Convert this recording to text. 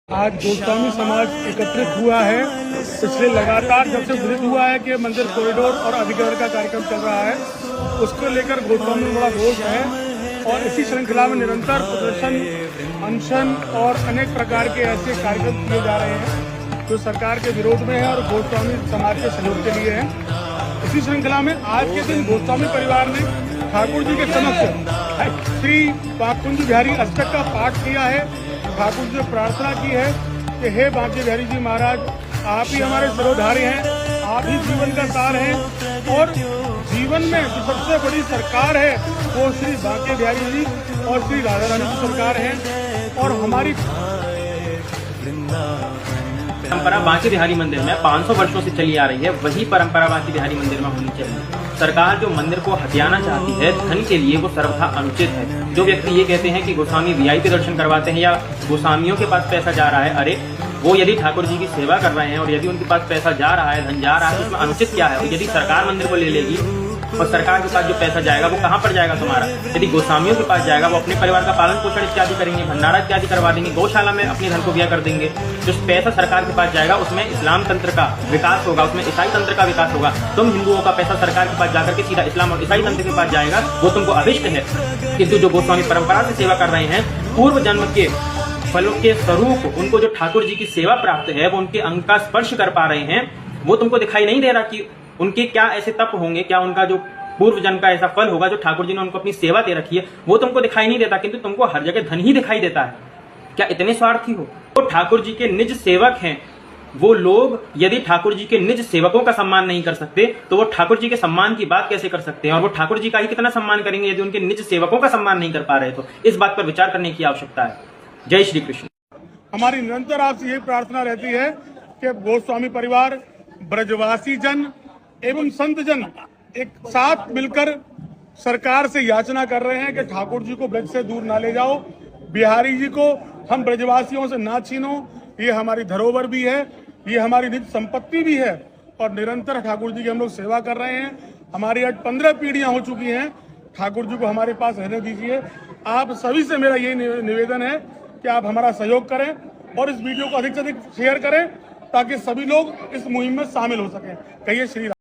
आज गोस्वामी समाज एकत्रित हुआ है। पिछले लगातार जब से विदित हुआ है कि मंदिर कॉरिडोर और अधिग्रहण का कार्यक्रम चल रहा है, उसको लेकर गोस्वामी में बड़ा रोष है और इसी श्रृंखला में निरंतर प्रदर्शन, अनशन और अनेक प्रकार के ऐसे कार्यक्रम किए जा रहे हैं जो सरकार के विरोध में है और गोस्वामी समाज के सहयोग के लिए है। इसी श्रृंखला में आज के दिन गोस्वामी परिवार ने ठाकुर जी के समक्ष श्री बांके बिहारी अष्टक का पाठ किया है। ठाकुर जी से प्रार्थना की है कि हे बांके बिहारी जी महाराज, आप ही हमारे सिरोधार्य हैं, आप ही जीवन का सार हैं और जीवन में जो सबसे बड़ी सरकार है वो श्री बांके बिहारी जी और श्री राधा रानी की सरकार है। और हमारी परंपरा बांके बिहारी मंदिर में 500 वर्षों से चली आ रही है, वही परंपरा बांके बिहारी मंदिर में होनी चाहिए। सरकार जो मंदिर को हथियाना चाहती है धन के लिए, वो सर्वथा अनुचित है। जो व्यक्ति ये कहते हैं कि गोस्वामी वीआईपी दर्शन करवाते हैं या गोस्वामियों के पास पैसा जा रहा है, अरे वो यदि ठाकुर जी की सेवा कर रहे हैं और यदि उनके पास पैसा जा रहा है, धन जा रहा है, तो उसमें अनुचित क्या है। और यदि सरकार मंदिर को ले लेगी और सरकार के पास जो पैसा जाएगा वो कहाँ पर जाएगा तुम्हारा। यदि गोस्वामियों के पास जाएगा वो अपने परिवार का पालन पोषण इत्यादि करेंगे, भंडारा इत्यादि करवा देंगे, गौशाला में अपने धन को व्यय कर देंगे। जो पैसा सरकार के पास जाएगा उसमें इस्लाम तंत्र का विकास होगा, उसमें ईसाई तंत्र का विकास होगा। तुम हिंदुओं का पैसा सरकार के पास जाकर के सीधा इस्लाम और ईसाई तंत्र के पास जाएगा, वो तुमको अभिष्ट है। किंतु जो गोस्वामी परंपरा से सेवा कर रहे हैं, पूर्व जन्म के फलों के स्वरूप उनको जो ठाकुर जी की सेवा प्राप्त है, वो उनके अंग का स्पर्श कर पा रहे हैं, वो तुमको दिखाई नहीं दे रहा कि उनके क्या ऐसे तप होंगे, क्या उनका जो पूर्व जन्म का ऐसा फल होगा जो ठाकुर जी ने उनको अपनी सेवा दे रखी है, वो तुमको दिखाई नहीं देता। किंतु तुमको हर जगह धन ही दिखाई देता है। क्या इतने स्वार्थी हो? तो ठाकुर जी के निज सेवक हैं वो लोग, यदि ठाकुर जी के निज सेवकों का सम्मान नहीं कर सकते तो वो ठाकुर जी के सम्मान की बात कैसे कर सकते हैं। और वो ठाकुर जी का ही कितना सम्मान करेंगे यदि उनके निज सेवकों का सम्मान नहीं कर पा रहे। तो इस बात पर विचार करने की आवश्यकता है। जय श्री कृष्ण। हमारी निरंतर आपसे यही प्रार्थना रहती है कि गोस्वामी परिवार, ब्रजवासी जन एवं संत जन एक साथ मिलकर सरकार से याचना कर रहे हैं कि ठाकुर जी को ब्रज से दूर ना ले जाओ, बिहारी जी को हम ब्रजवासियों से ना छीनो। ये हमारी धरोहर भी है, ये हमारी निज संपत्ति भी है और निरंतर ठाकुर जी की हम लोग सेवा कर रहे हैं। हमारी आज 15 पीढ़ियां हो चुकी हैं। ठाकुर जी को हमारे पास रहने दीजिए। आप सभी से मेरा यही निवेदन है कि आप हमारा सहयोग करें और इस वीडियो को अधिक से अधिक शेयर करें ताकि सभी लोग इस मुहिम में शामिल हो सकें। कहिए श्री राम।